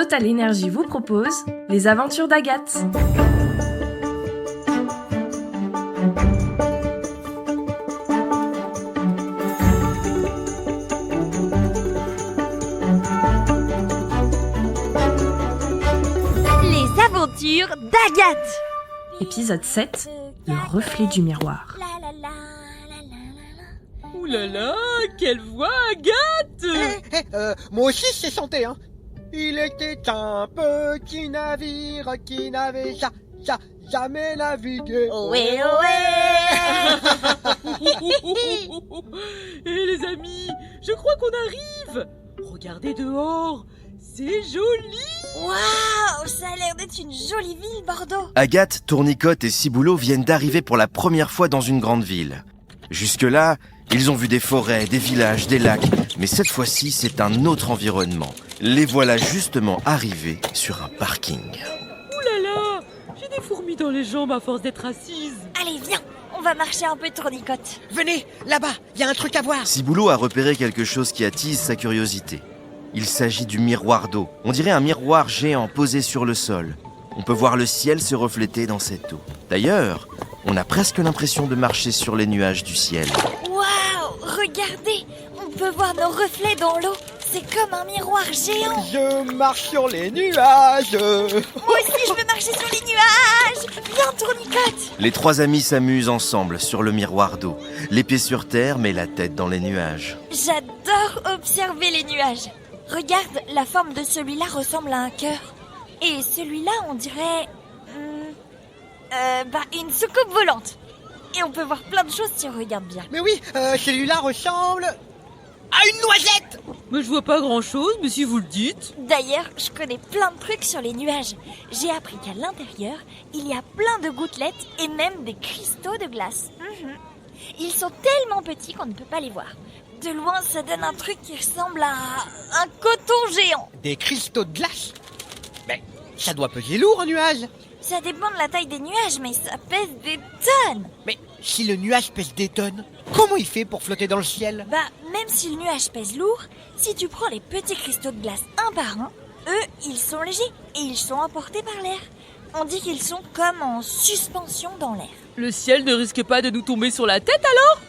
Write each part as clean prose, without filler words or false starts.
Total Énergie vous propose les aventures d'Agathe. Les aventures d'Agathe. Épisode 7, le reflet du miroir. Ouh là là, quelle voix, Agathe! Moi aussi je sais chanter, hein. Il était un petit navire qui n'avait jamais navigué. Ohé, ohé. Et les amis, je crois qu'on arrive. Regardez dehors, c'est joli. Waouh, ça a l'air d'être une jolie ville, Bordeaux. Agathe, Tournicotte et Ciboulot viennent d'arriver pour la première fois dans une grande ville. Jusque-là, ils ont vu des forêts, des villages, des lacs, mais cette fois-ci, c'est un autre environnement. Les voilà justement arrivés sur un parking. Ouh là là, j'ai des fourmis dans les jambes à force d'être assise. Allez, viens, on va marcher un peu, Tournicotte. Venez, là-bas, il y a un truc à voir. Ciboulot a repéré quelque chose qui attise sa curiosité. Il s'agit du miroir d'eau. On dirait un miroir géant posé sur le sol. On peut voir le ciel se refléter dans cette eau. D'ailleurs, on a presque l'impression de marcher sur les nuages du ciel. Waouh, regardez, on peut voir nos reflets dans l'eau. C'est comme un miroir géant. Je marche sur les nuages. Moi aussi, je veux marcher sur les nuages. Viens, Tournicotte. Les trois amis s'amusent ensemble sur le miroir d'eau. Les pieds sur terre, mais la tête dans les nuages. J'adore observer les nuages. Regarde, la forme de celui-là ressemble à un cœur. Et celui-là, on dirait... une soucoupe volante. Et on peut voir plein de choses si on regarde bien. Mais oui, celui-là ressemble à une noisette. Mais je vois pas grand-chose, mais si vous le dites. D'ailleurs, je connais plein de trucs sur les nuages. J'ai appris qu'à l'intérieur, il y a plein de gouttelettes et même des cristaux de glace. Ils sont tellement petits qu'on ne peut pas les voir. De loin, ça donne un truc qui ressemble à un coton géant. Des cristaux de glace. Mais ça doit peser lourd un nuage. Ça dépend de la taille des nuages, mais ça pèse des tonnes. Mais si le nuage pèse des tonnes, comment il fait pour flotter dans le ciel? Même si le nuage pèse lourd, si tu prends les petits cristaux de glace un par un, eux, ils sont légers et ils sont emportés par l'air. On dit qu'ils sont comme en suspension dans l'air. Le ciel ne risque pas de nous tomber sur la tête alors?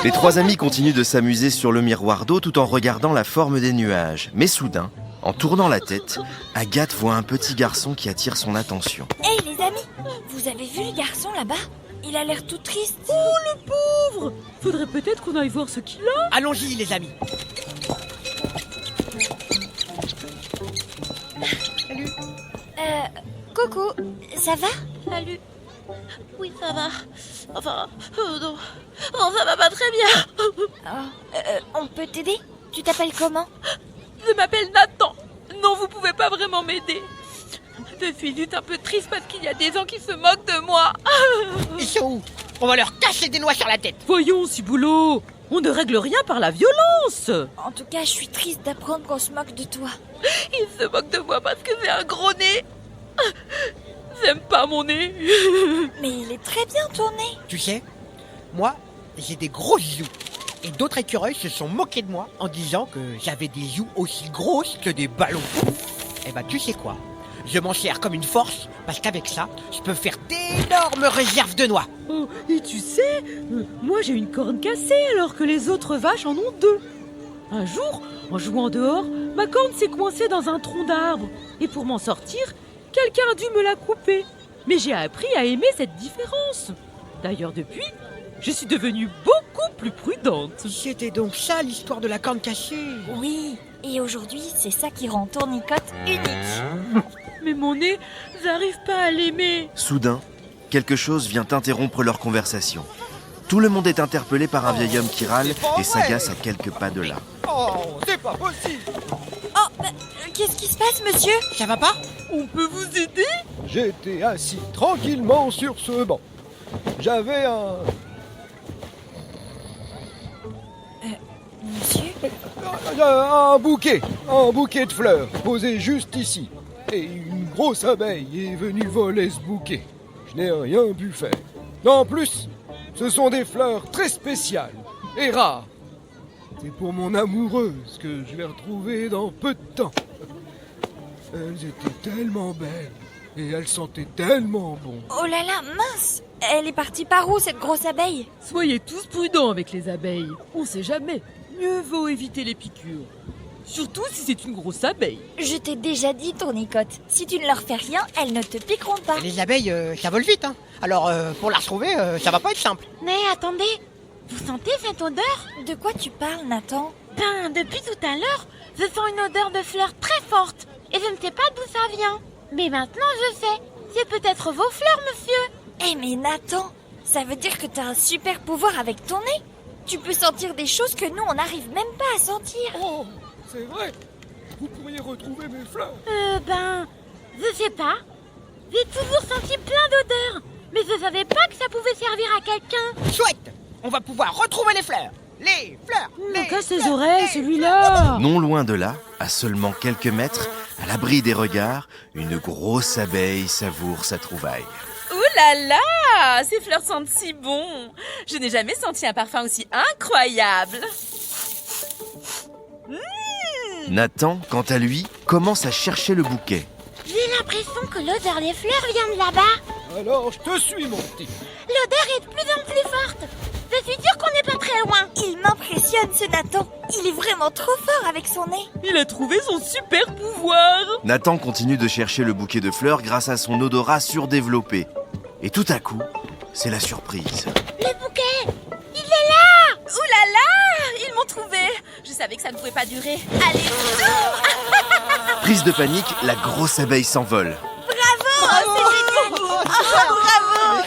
Les trois amis continuent de s'amuser sur le miroir d'eau tout en regardant la forme des nuages. Mais soudain, en tournant la tête, Agathe voit un petit garçon qui attire son attention. Hey les amis, vous avez vu le garçon là-bas? Il a l'air tout triste. Oh le pauvre! Faudrait peut-être qu'on aille voir ce qu'il a. Allons-y les amis. Salut. Coucou, ça va? Salut. Oui, ça va. Enfin, non. Non, ça va pas très bien. On peut t'aider? Tu t'appelles comment? Je m'appelle Nathan. Non, vous pouvez pas vraiment m'aider. Je suis juste un peu triste parce qu'il y a des gens qui se moquent de moi. Ils sont où? On va leur casser des noix sur la tête. Voyons, Ciboulot, on ne règle rien par la violence. En tout cas, je suis triste d'apprendre qu'on se moque de toi. Ils se moquent de moi parce que j'ai un gros nez. J'aime pas mon nez. Mais il est très bien ton nez. Tu sais, moi, j'ai des gros joues. Et d'autres écureuils se sont moqués de moi en disant que j'avais des joues aussi grosses que des ballons. Eh ben, tu sais quoi? Je m'en sers comme une force, parce qu'avec ça, je peux faire d'énormes réserves de noix. Oh, et tu sais, moi j'ai une corne cassée alors que les autres vaches en ont deux. Un jour, en jouant dehors, ma corne s'est coincée dans un tronc d'arbre. Et pour m'en sortir, quelqu'un a dû me la couper. Mais j'ai appris à aimer cette différence. D'ailleurs, depuis, je suis devenue beaucoup plus prudente. C'était donc ça l'histoire de la corne cassée. Oui, et aujourd'hui, c'est ça qui rend Tournicotte unique. Mais mon nez, j'arrive pas à l'aimer. Soudain, quelque chose vient interrompre leur conversation. Tout le monde est interpellé par un vieil homme qui râle et s'agace à quelques pas de là. Oh, c'est pas possible. Oh, qu'est-ce qui se passe, monsieur? Ça va pas? On peut vous aider? J'étais assis tranquillement sur ce banc. J'avais Monsieur? un bouquet de fleurs posé juste ici. Et une grosse abeille est venue voler ce bouquet. Je n'ai rien pu faire. En plus, ce sont des fleurs très spéciales et rares. C'est pour mon amoureuse que je vais retrouver dans peu de temps. Elles étaient tellement belles et elles sentaient tellement bon. Oh là là, mince! Elle est partie par où, cette grosse abeille? Soyez tous prudents avec les abeilles. On sait jamais. Mieux vaut éviter les piqûres. Surtout si c'est une grosse abeille. Je t'ai déjà dit, tournicote, si tu ne leur fais rien, elles ne te piqueront pas. Et les abeilles, ça vole vite, hein. Alors, pour la retrouver, ça va pas être simple. Mais attendez, vous sentez cette odeur? De quoi tu parles, Nathan? Ben, depuis tout à l'heure, je sens une odeur de fleurs très forte. Et je ne sais pas d'où ça vient. Mais maintenant, je sais. C'est peut-être vos fleurs, monsieur. Eh mais Nathan, ça veut dire que t'as un super pouvoir avec ton nez. Tu peux sentir des choses que nous, on n'arrive même pas à sentir. Oh, c'est vrai. Vous pourriez retrouver mes fleurs. Je sais pas. J'ai toujours senti plein d'odeurs. Mais je savais pas que ça pouvait servir à quelqu'un. Chouette! On va pouvoir retrouver les fleurs. Les fleurs! Il casse les oreilles, celui-là. Non loin de là, à seulement quelques mètres, à l'abri des regards, une grosse abeille savoure sa trouvaille. Ouh là là, ces fleurs sentent si bon. Je n'ai jamais senti un parfum aussi incroyable. Nathan, quant à lui, commence à chercher le bouquet. J'ai l'impression que l'odeur des fleurs vient de là-bas. Alors, je te suis, mon petit. L'odeur est de plus en plus forte. Je suis sûre qu'on n'est pas très loin. Il m'impressionne, ce Nathan. Il est vraiment trop fort avec son nez. Il a trouvé son super pouvoir. Nathan continue de chercher le bouquet de fleurs grâce à son odorat surdéveloppé. Et tout à coup, c'est la surprise. Le bouquet, il est là. Ouh là là, ils m'ont trouvé. Je savais que ça ne pouvait pas durer. Allez, Prise de panique, la grosse abeille s'envole.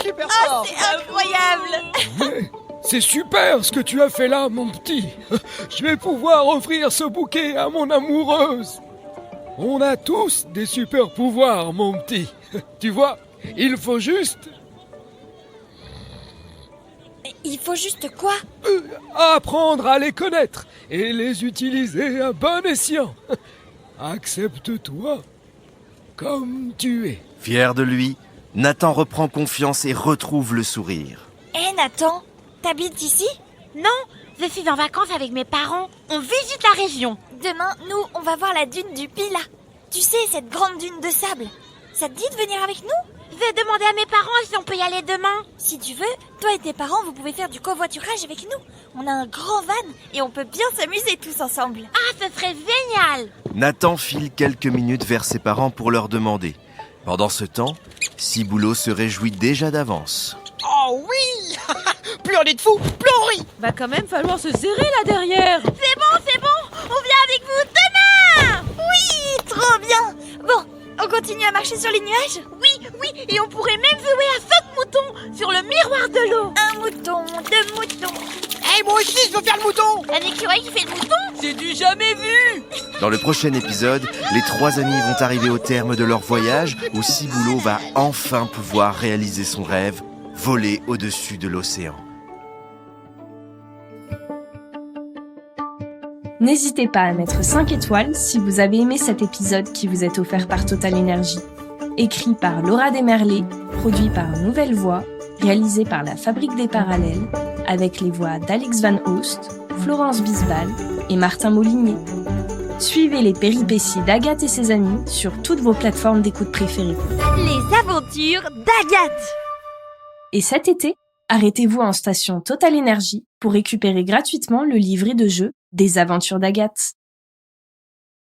Super Oh, fort! c'est incroyable. Mais c'est super ce que tu as fait là, mon petit. Je vais pouvoir offrir ce bouquet à mon amoureuse. On a tous des super pouvoirs, mon petit. Tu vois, il faut juste Il faut juste quoi? apprendre à les connaître et les utiliser à bon escient. Accepte-toi comme tu es. Fier de lui, Nathan reprend confiance et retrouve le sourire. Eh Nathan, t'habites ici? Non, je suis en vacances avec mes parents. On visite la région. Demain, nous, on va voir la dune du Pila. Tu sais, cette grande dune de sable. Ça te dit de venir avec nous? Je vais demander à mes parents si on peut y aller demain. Si tu veux, toi et tes parents, vous pouvez faire du covoiturage avec nous. On a un grand van et on peut bien s'amuser tous ensemble. Ah, ce serait génial. Nathan file quelques minutes vers ses parents pour leur demander. Pendant ce temps, Ciboulot se réjouit déjà d'avance. Oh oui! Plus on est de fous, plus on rit! Va quand même falloir se serrer là derrière. C'est bon, on vient avec vous demain. Oui, trop bien. Bon, on continue à marcher sur les nuages? Oui, et on pourrait même jouer à saute-mouton sur le miroir de l'eau. Un mouton, deux moutons. Eh, moi aussi, je veux faire le mouton! Un écureuil qui fait le mouton. C'est du jamais vu. Dans le prochain épisode, les trois amis vont arriver au terme de leur voyage où Ciboulot va enfin pouvoir réaliser son rêve, voler au-dessus de l'océan. N'hésitez pas à mettre 5 étoiles si vous avez aimé cet épisode qui vous est offert par Total Energy. Écrit par Laura Desmerlet, produit par Nouvelle Voix, réalisé par la Fabrique des Parallèles, avec les voix d'Alex Van Oost, Florence Bisbal et Martin Molinier. Suivez les péripéties d'Agathe et ses amis sur toutes vos plateformes d'écoute préférées. Les aventures d'Agathe. Et cet été, arrêtez-vous en station Total Energy pour récupérer gratuitement le livret de jeu des aventures d'Agathe.